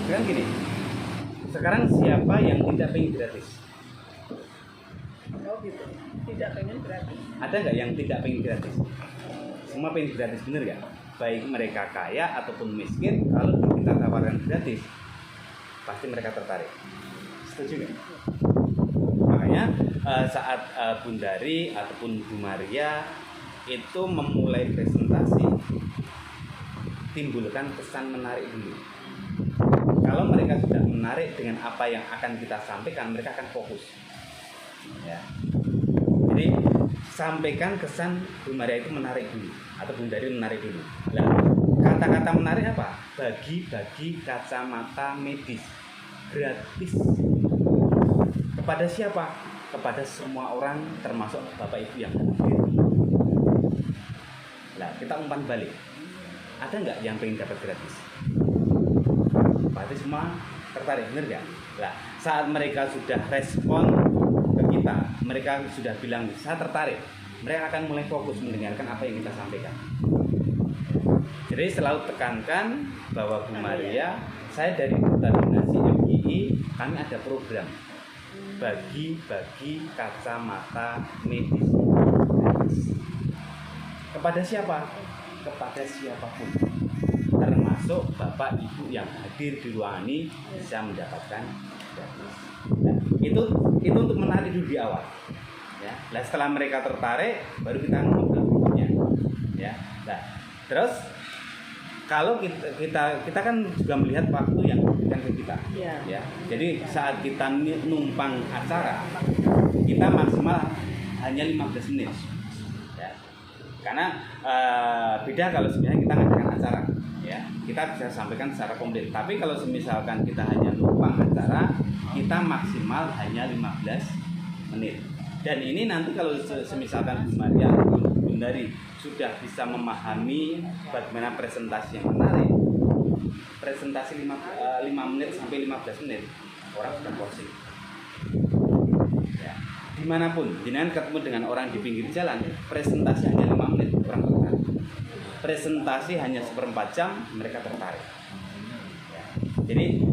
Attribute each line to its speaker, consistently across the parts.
Speaker 1: Sekarang gini, sekarang siapa yang tidak pengen gratis?
Speaker 2: Oh gitu, tidak pengen gratis.
Speaker 1: Ada nggak yang tidak pengen gratis? Semua pengen gratis, bener nggak? Baik mereka kaya ataupun miskin, kalau kita tawarkan gratis, pasti mereka tertarik. Setuju nggak? Makanya saat Bundari ataupun Bu Maria itu memulai presentasi, timbulkan kesan menarik dulu. Kalau mereka sudah menarik dengan apa yang akan kita sampaikan, mereka akan fokus. Ya. Jadi sampaikan kesan Bu Maria itu menarik dulu, atau Bundari menarik dulu. Nah, kata-kata menarik apa? Bagi-bagi kacamata medis gratis. Kepada siapa? Kepada semua orang, termasuk Bapak Ibu yang hadir. Nah, kita umpan balik. Ada nggak yang pengen dapat gratis? Berarti semua tertarik, bener nggak? Nah, saat mereka sudah respon ke kita, mereka sudah bilang saya tertarik, mereka akan mulai fokus mendengarkan apa yang kita sampaikan. Jadi selalu tekankan bahwa Bu Maria, saya dari Duta Donasi MGI, kami ada program bagi-bagi kacamata medis. Kepada siapa? Kepada siapapun, termasuk Bapak Ibu yang hadir di ruangan ini bisa mendapatkan gratis. Nah, itu untuk menarik dulu di awal. Ya. Nah, setelah mereka tertarik, baru kita ngobrol berikutnya. Ya. Nah, terus kalau kita kan juga melihat waktu yang diberikan ke kita. Ya. Jadi saat kita numpang acara, kita maksimal hanya 15 menit. Karena beda kalau sebenarnya kita ngadakan acara, ya kita bisa sampaikan secara komplit. Tapi kalau misalkan kita hanya numpang acara, kita maksimal hanya 15 menit. Dan ini nanti kalau misalkan Bu Maria atau Bundari sudah bisa memahami bagaimana presentasi yang menarik, presentasi 5 menit sampai 15 menit, orang sudah closing. Dimanapun, jenengan ketemu dengan orang di pinggir jalan, presentasi hanya 5 menit, orang tertarik. Presentasi hanya 1/4 jam, mereka tertarik. Ya. Jadi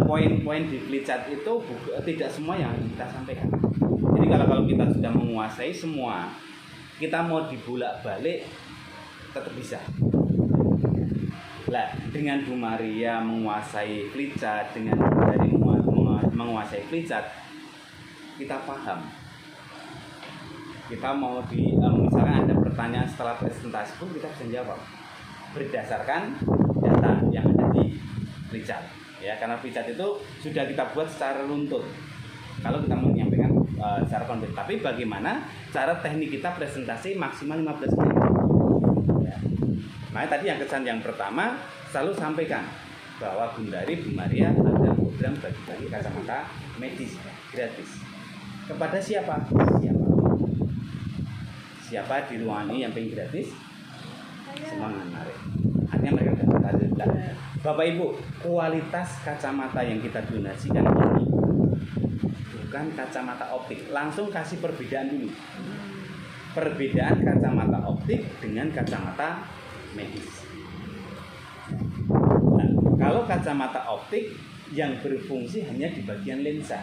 Speaker 1: poin-poin di flipchart itu tidak semua yang kita sampaikan. Jadi kalau kita sudah menguasai semua, kita mau dibolak-balik tetap bisa. Nah, dengan Bu Maria menguasai flipchart, dengan dari menguasai flipchart, kita paham. Kita mau misalkan ada pertanyaan setelah presentasi pun kita bisa jawab berdasarkan data yang ada di flipchart. Ya, karena flipchart itu sudah kita buat secara runtut. Kalau kita mau menyampaikan secara konkret, tapi bagaimana cara teknik kita presentasi maksimal 15 menit. Ya. Nah, tadi yang kesan yang pertama selalu sampaikan bahwa Bundari Bu Maria ada program bagi-bagi kacamata medis gratis. Kepada siapa? Siapa di ruangan ini yang pengen gratis? Semua menarik. Artinya mereka sudah tertarik. Bapak Ibu, kualitas kacamata yang kita donasikan ini bukan kacamata optik. Langsung kasih perbedaan dulu. Perbedaan kacamata optik dengan kacamata medis. Nah, kalau kacamata optik yang berfungsi hanya di bagian lensa,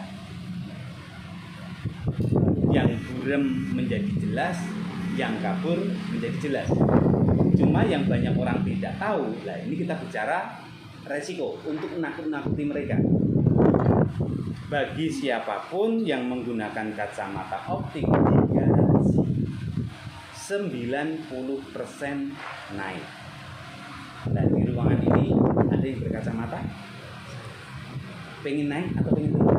Speaker 1: yang buram menjadi jelas, yang kabur menjadi jelas. Cuma yang banyak orang tidak tahu, lah ini kita bicara resiko untuk menakut-nakuti mereka. Bagi siapapun yang menggunakan kacamata optik, garansi 90% naik. Nah, di ruangan ini ada yang berkacamata, pengen naik atau pengen turun?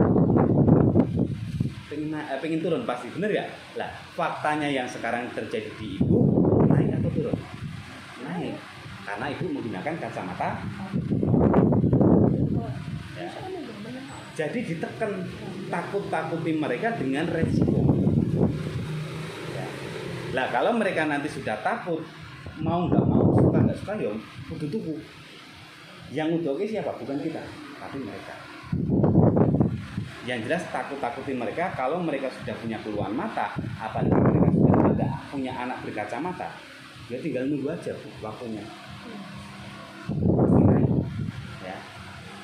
Speaker 1: Pengen turun pasti, bener ya? Lah, faktanya yang sekarang terjadi di ibu, naik atau turun? Naik, karena ibu menggunakan kacamata. Ya. Jadi ditekan, takut-takuti mereka dengan resiko. Ya. Lah, kalau mereka nanti sudah takut, mau nggak mau, suka nggak suka, ya udah tuku. Yang udah siapa? Bukan kita, tapi mereka. Yang jelas takut-takuti mereka. Kalau mereka sudah punya keluhan mata, apalagi mereka sudah punya anak berkacamata, ya tinggal nunggu aja waktunya. Ya.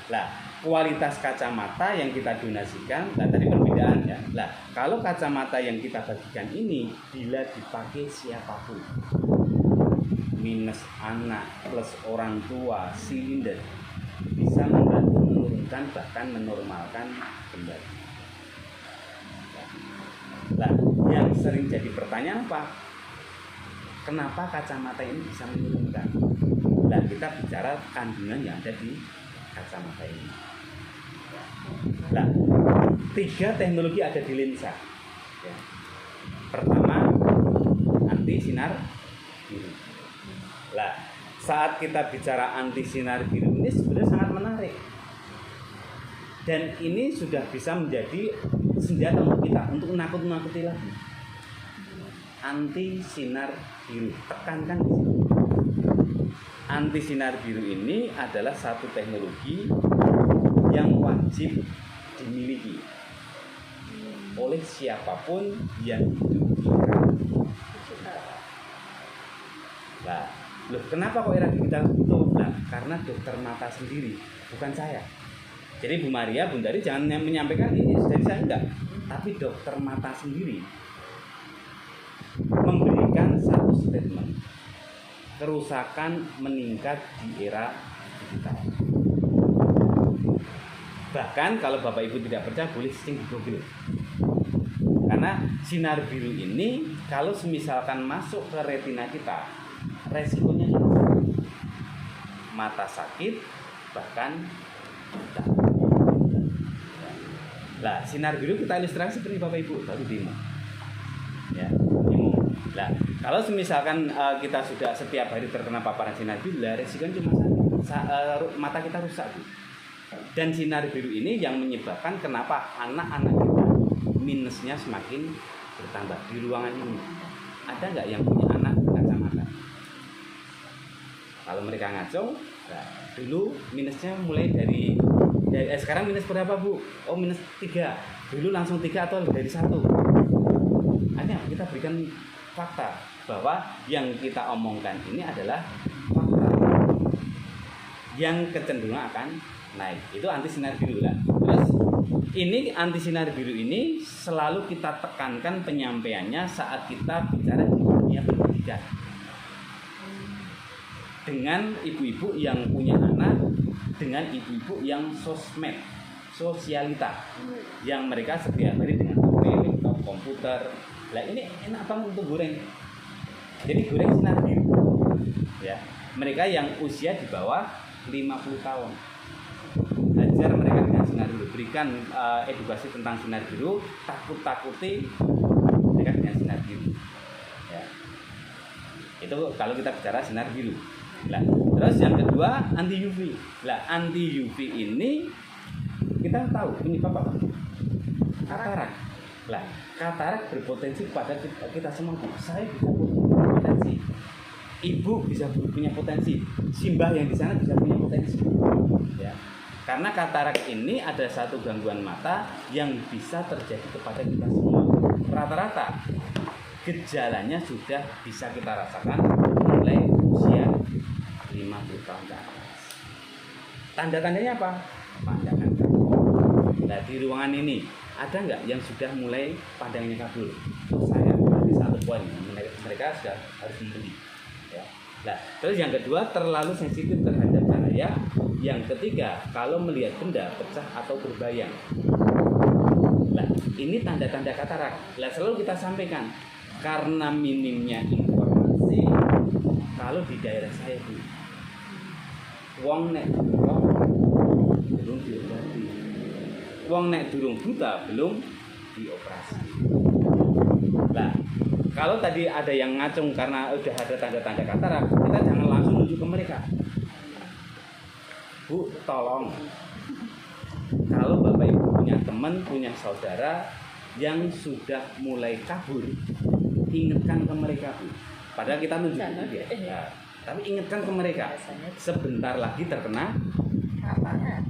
Speaker 1: Lah, kualitas kacamata yang kita donasikan, nah tadi perbedaan ya. Lah, kalau kacamata yang kita bagikan ini bila dipakai siapapun, minus anak plus orang tua, silinder, bisa membantu menurunkan bahkan menormalkan kembali. Lah, yang sering jadi pertanyaan apa? Kenapa kacamata ini bisa menurunkan? Nah, kita bicara kandungan yang ada di kacamata ini. Nah, 3 teknologi ada di lensa. Ya. Pertama, anti sinar biru. Nah, saat kita bicara anti sinar biru ini sebenarnya sangat menarik. Dan ini sudah bisa menjadi senjata untuk kita untuk menakut-nakuti lagi. Anti sinar biru, tekankan di sini. Anti sinar biru ini adalah satu teknologi yang wajib dimiliki oleh siapapun yang hidup di era. Nah, loh, kenapa kok era digital butuh? Nah, karena dokter mata sendiri, bukan saya. Jadi Bu Maria, Bu Dari jangan menyampaikan ini dari saya enggak, tapi dokter mata sendiri memberikan satu statement. Kerusakan meningkat di era digital. Bahkan kalau Bapak Ibu tidak percaya boleh searching di Google. Karena sinar biru ini kalau semisalkan masuk ke retina kita, resikonya mata sakit bahkan buta. Nah, sinar biru kita ilustrasi seperti Bapak Ibu baru demo. Ya, demo. Nah, kalau misalkan kita sudah setiap hari terkena paparan sinar biru, resikonya cuma mata kita rusak, Bu. Dan sinar biru ini yang menyebabkan kenapa anak-anak kita minusnya semakin bertambah di ruangan ini. Ada nggak yang punya anak kacamata? Kalau mereka ngaco, nah, dulu minusnya mulai dari sekarang minus berapa, Bu? Oh, minus 3. Dulu langsung 3 atau dari 1. Hanya kita berikan fakta bahwa yang kita omongkan ini adalah fakta yang kecenderungan akan naik. Itu anti sinar biru lah. Terus ini anti sinar biru ini selalu kita tekankan penyampaiannya saat kita bicara di dunia pendidikan. Dengan ibu-ibu yang punya anak, dengan ibu-ibu yang sosmed, sosialita, yang mereka setiap hari dengan HP, laptop, komputer. Lah ini enak banget untuk goreng. Jadi goreng sinar biru. Ya, mereka yang usia di bawah 50 tahun. Ajar mereka dengan sinar biru, berikan edukasi tentang sinar biru, takut-takuti mereka dengan sinar biru. Ya. Itu kalau kita bicara sinar biru. Nah, terus yang kedua anti UV. Lah, anti UV ini kita tahu penyebab apa? Katarak. Lah, katarak berpotensi pada kita semua. Saya bisa punya potensi. Ibu bisa punya potensi. Simbah yang di sana bisa punya potensi. Ya. Karena katarak ini ada satu gangguan mata yang bisa terjadi kepada kita semua. Rata-rata gejalanya sudah bisa kita rasakan mulai usia 50 tahun ke atas. Tanda-tandanya apa? Pandangan kabur. Nah, di ruangan ini ada nggak yang sudah mulai pandangannya kabur? Saya ada satu poin, mereka sudah harus membeli. Ya. Nah, terus yang kedua terlalu sensitif terhadap cahaya. Yang ketiga, kalau melihat benda pecah atau berbayang. Nah, ini tanda-tanda katarak. Nah, selalu kita sampaikan karena minimnya informasi. Kalau di daerah saya Bu, wong nek belum dioperasi, wong nek durung buta belum dioperasi. Nah, kalau tadi ada yang ngacung karena udah ada tanda-tanda katarak, kita jangan langsung menuju ke mereka. Bu, tolong. Kalau Bapak Ibu punya teman, punya saudara yang sudah mulai kabur, ingatkan ke mereka, Bu. Padahal kita nunjuk dia. Nah, tapi ingatkan ke mereka, sebentar lagi terkena katarak.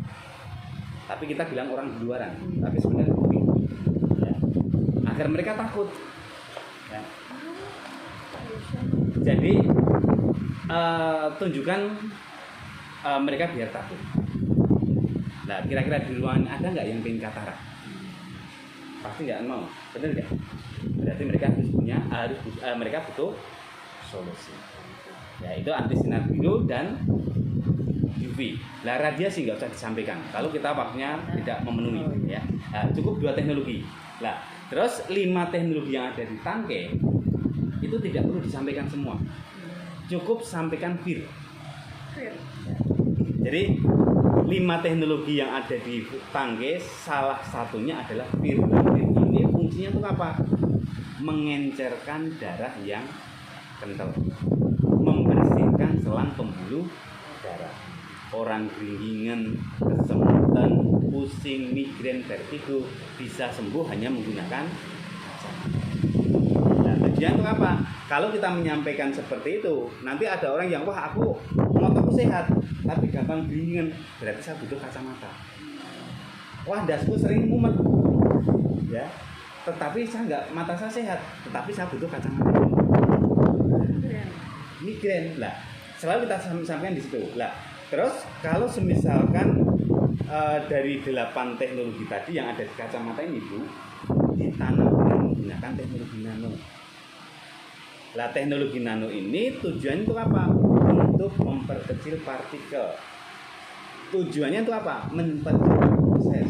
Speaker 1: Tapi kita bilang orang di luaran, tapi sebenarnya begitu. Ya. Agar mereka takut. Ya. Jadi tunjukkan mereka biar takut. Nah, kira-kira di ruangan ada nggak yang pengen katarak? Pasti nggak mau, benar nggak? Berarti mereka mereka butuh solusi. Ya, itu anti sinar biru dan UV. Nah, radiasi nggak usah disampaikan kalau kita waktunya tidak memenuhi. Ya, nah, cukup 2 teknologi. Nah, terus 5 teknologi yang ada di tangke itu tidak perlu disampaikan semua. Cukup sampaikan PIR. Jadi 5 teknologi yang ada di tangke salah satunya adalah PIR. PIR ini fungsinya untuk apa? Mengencerkan darah yang kental, membersihkan selang pembuluh darah. Orang geringgingan, kesemutan, pusing, migrain, vertigo bisa sembuh hanya menggunakan kacamata. Nah, tujuan untuk apa? Kalau kita menyampaikan seperti itu, nanti ada orang yang wah aku motorku sehat, tapi gampang geringgingan, berarti saya butuh kacamata. Wah dasku sering mumet, ya, tetapi saya nggak, mata saya sehat, tetapi saya butuh kacamata. Migrain, lah, selalu kita sampaikan di situ. Lah, terus kalau semisalkan dari 8 teknologi tadi yang ada di kacamata ini Bu, ditanam dengan menggunakan teknologi nano. Lah, teknologi nano ini tujuannya untuk apa? Untuk memperkecil partikel. Tujuannya untuk apa? Mempercepat proses.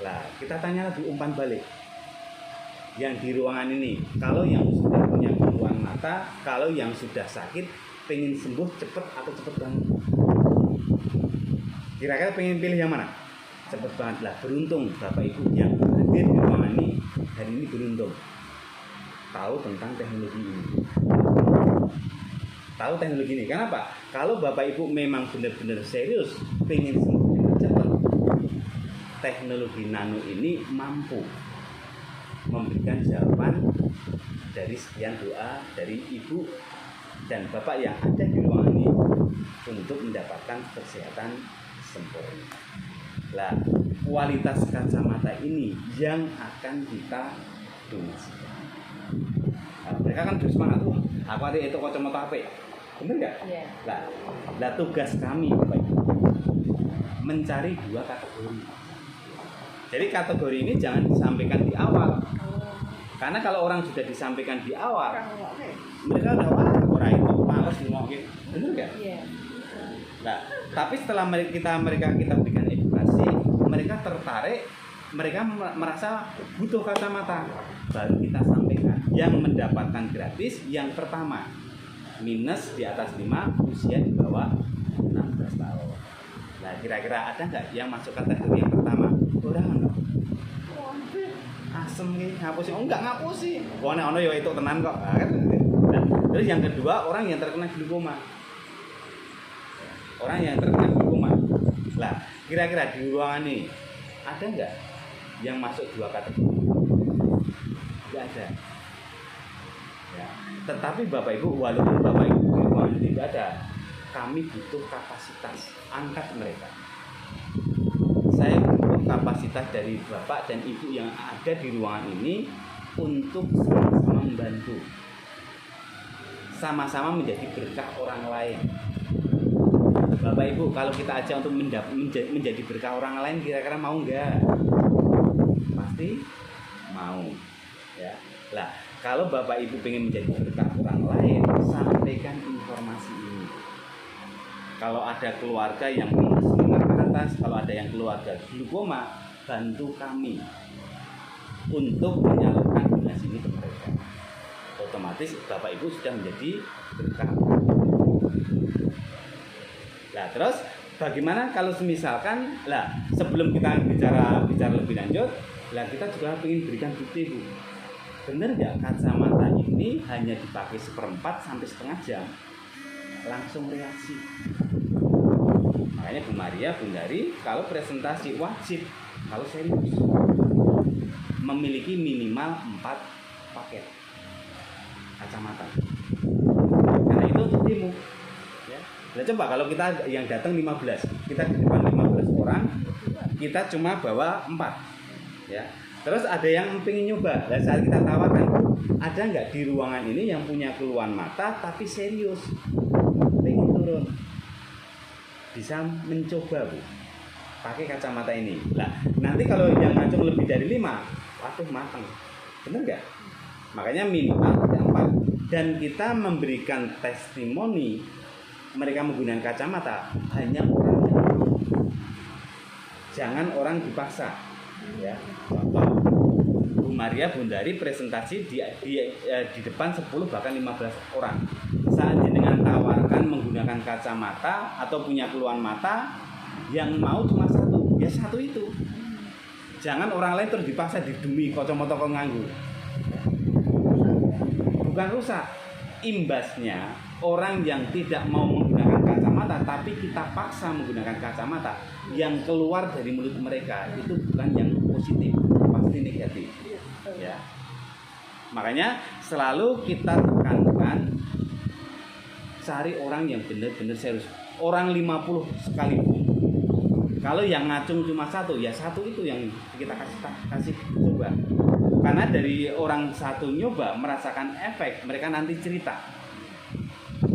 Speaker 1: Lah, kita tanya lagi umpan balik. Yang di ruangan ini, kalau yang sudah punya keluhan mata, kalau yang sudah sakit, pengen sembuh cepet atau cepet banget? Kira-kira pengen pilih yang mana? Cepet banget. Lah, beruntung Bapak Ibu yang hadir di ruangan ini hari ini beruntung tahu tentang teknologi ini. Tahu teknologi ini. Kenapa? Kalau Bapak Ibu memang benar-benar serius pengen sembuh cepat, teknologi nano ini mampu memberikan jawaban dari sekian doa dari Ibu dan Bapak yang ada di ruangan ini untuk mendapatkan kesehatan sempurna. Lah, kualitas kacamata ini yang akan kita donasikan. Nah, mereka kan bersemangat, wah, aku ada itu kacamata HP, bener nggak?
Speaker 2: Iya.
Speaker 1: Lah, tugas kami Bapak Ibu mencari 2 kategori. Jadi kategori ini jangan disampaikan di awal, karena kalau orang sudah disampaikan di awal, mereka udah wah, orang itu males ngomongin, bener nggak?
Speaker 2: Iya.
Speaker 1: Nah, tapi setelah kita berikan edukasi, mereka tertarik, mereka merasa butuh kacamata, baru kita sampaikan. Yang mendapatkan gratis yang pertama, minus di atas 5, usia di bawah 16 tahun. Nah, kira-kira ada nggak yang masuk kategori yang pertama? Orang asem nih, ngapusin? Oh, enggak ngapusin. Wah, ono ya itu tenan kok. Nah, kan? Nah, terus yang kedua, orang yang terkena glaukoma. Orang yang terkena glaukoma. Lah, kira-kira di ruangan ini ada nggak yang masuk 2 kategori? Nggak ada. Ya. Tetapi Bapak Ibu, walaupun Bapak Ibu di ruangan ini tidak ada, kami butuh kapasitas, angkat mereka. Saya butuh kapasitas dari Bapak dan Ibu yang ada di ruangan ini untuk sama-sama membantu, sama-sama menjadi berkah orang lain. Bapak Ibu, kalau kita aja untuk menjadi berkah orang lain, kira-kira mau nggak? Pasti mau, ya. Lah, kalau Bapak Ibu pengen menjadi berkah orang lain, sampaikan informasi ini. Kalau ada keluarga yang minus 5 ke atas, kalau ada yang keluarga glaukoma, bantu kami untuk menyalurkan donasi ini ke mereka. Otomatis Bapak Ibu sudah menjadi berkah. Nah, terus bagaimana kalau misalkan, lah, sebelum kita bicara lebih lanjut, lah kita juga ingin berikan bukti Bu. Benar nggak kacamata ini hanya dipakai 1/4 sampai setengah jam langsung reaksi? Makanya Bu Maria, Bu Dari, kalau presentasi wajib, kalau serius, memiliki minimal 4 paket kacamata. Karena itu untuk demo. Ya. Nah, coba kalau kita yang datang 15, kita di depan 15 orang, kita cuma bawa 4. Ya. Terus ada yang pengen nyoba. Nah, saat kita tawarkan, ada nggak di ruangan ini yang punya keluhan mata tapi serius, pengen turun, bisa mencoba Bu. pakai kacamata ini. Nah, nanti kalau yang ngacung lebih dari 5, waduh matang. Benar nggak? Makanya minimal ada 4. Dan kita memberikan testimoni mereka menggunakan kacamata hanya orang yang mau. Jangan orang dipaksa. Ya. Contoh, Bu Maria Bundari presentasi di depan 10 bahkan 15 orang. Saat jenengan tawarkan menggunakan kacamata atau punya keluhan mata, yang mau cuma 1, ya 1 itu. Jangan orang lain terus dipaksa didumi kacamata kok nganggo. Bukan rusak, imbasnya orang yang tidak mau menggunakan kacamata tapi kita paksa menggunakan kacamata, yang keluar dari mulut mereka itu bukan yang positif, pasti negatif. Ya. Makanya selalu kita tekankan cari orang yang benar-benar serius. Orang 50 sekalipun, kalau yang ngacung cuma 1, ya 1 itu yang kita kasih coba. Karena dari orang 1 nyoba merasakan efek, mereka nanti cerita.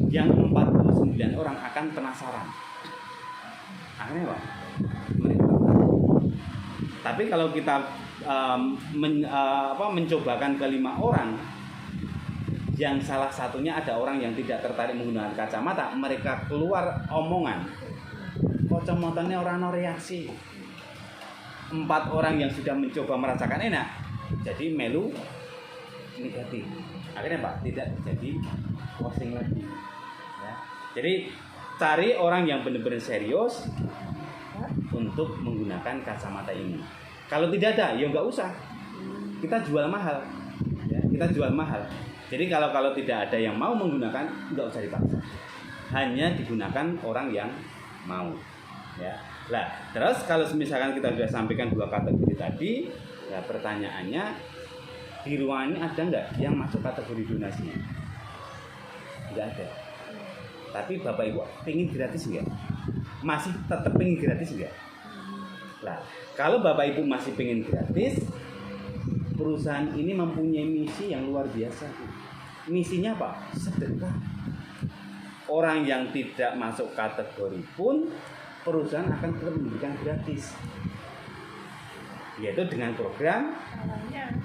Speaker 1: Yang 49 orang akan penasaran. Akhirnya Pak, mereka. Tapi kalau kita mencobakan ke 5 orang, yang salah satunya ada orang yang tidak tertarik menggunakan kacamata, mereka keluar omongan, kacamatanya orang no reaksi. 4 orang yang sudah mencoba merasakan enak, jadi melu negatif. Akhirnya Pak, tidak jadi posting lagi. Ya. Jadi cari orang yang benar-benar serius untuk menggunakan kacamata ini. Kalau tidak ada, ya nggak usah. Kita jual mahal. Ya, kita jual mahal. Jadi kalau tidak ada yang mau menggunakan, nggak usah dipaksa. Hanya digunakan orang yang mau. Ya. Nah, terus kalau misalkan kita sudah sampaikan 2 kategori tadi, ya pertanyaannya, di ruangan ini ada nggak yang masuk kategori donasi? Nggak ada. Tapi Bapak Ibu pengen gratis nggak? Masih tetap pengen gratis nggak? Nah, kalau Bapak Ibu masih pengen gratis, perusahaan ini mempunyai misi yang luar biasa. Misinya apa? Sedekah. Orang yang tidak masuk kategori pun perusahaan akan tetap memberikan gratis, yaitu dengan program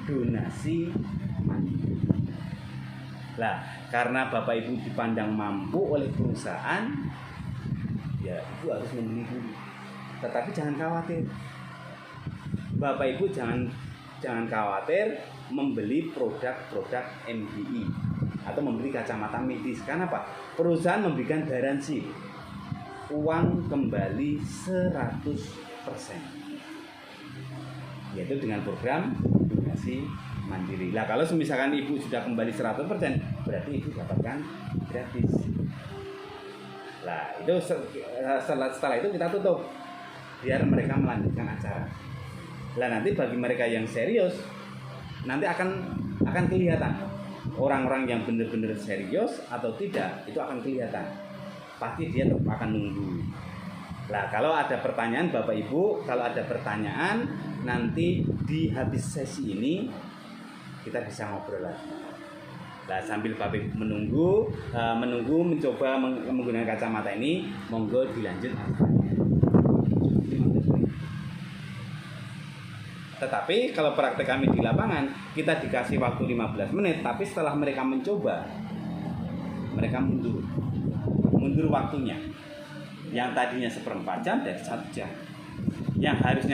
Speaker 1: donasi mandiri. Nah, karena Bapak Ibu dipandang mampu oleh perusahaan, ya Ibu harus membeli dulu. Tetapi jangan khawatir, Bapak Ibu jangan khawatir membeli produk-produk MGI atau membeli kacamata medis. Karena apa? Perusahaan memberikan garansi uang kembali 100%, yaitu dengan program donasi mandiri. Nah, kalau misalkan Ibu sudah kembali 100%, berarti Ibu dapatkan gratis. Nah, itu setelah itu kita tutup biar mereka melanjutkan acara. Nah, nanti bagi mereka yang serius, nanti akan kelihatan orang-orang yang benar-benar serius atau tidak, itu akan kelihatan. Pasti dia tetap akan nunggu. Nah, kalau ada pertanyaan Bapak Ibu, kalau ada pertanyaan nanti di habis sesi ini kita bisa ngobrol lagi. Nah, sambil Bapak Ibu menunggu mencoba menggunakan kacamata ini, monggo dilanjut. Tetapi kalau praktek kami di lapangan, kita dikasih waktu 15 menit, tapi setelah mereka mencoba, mereka mundur waktunya. Yang tadinya 1/4 jam jadi 1 jam. Yang harusnya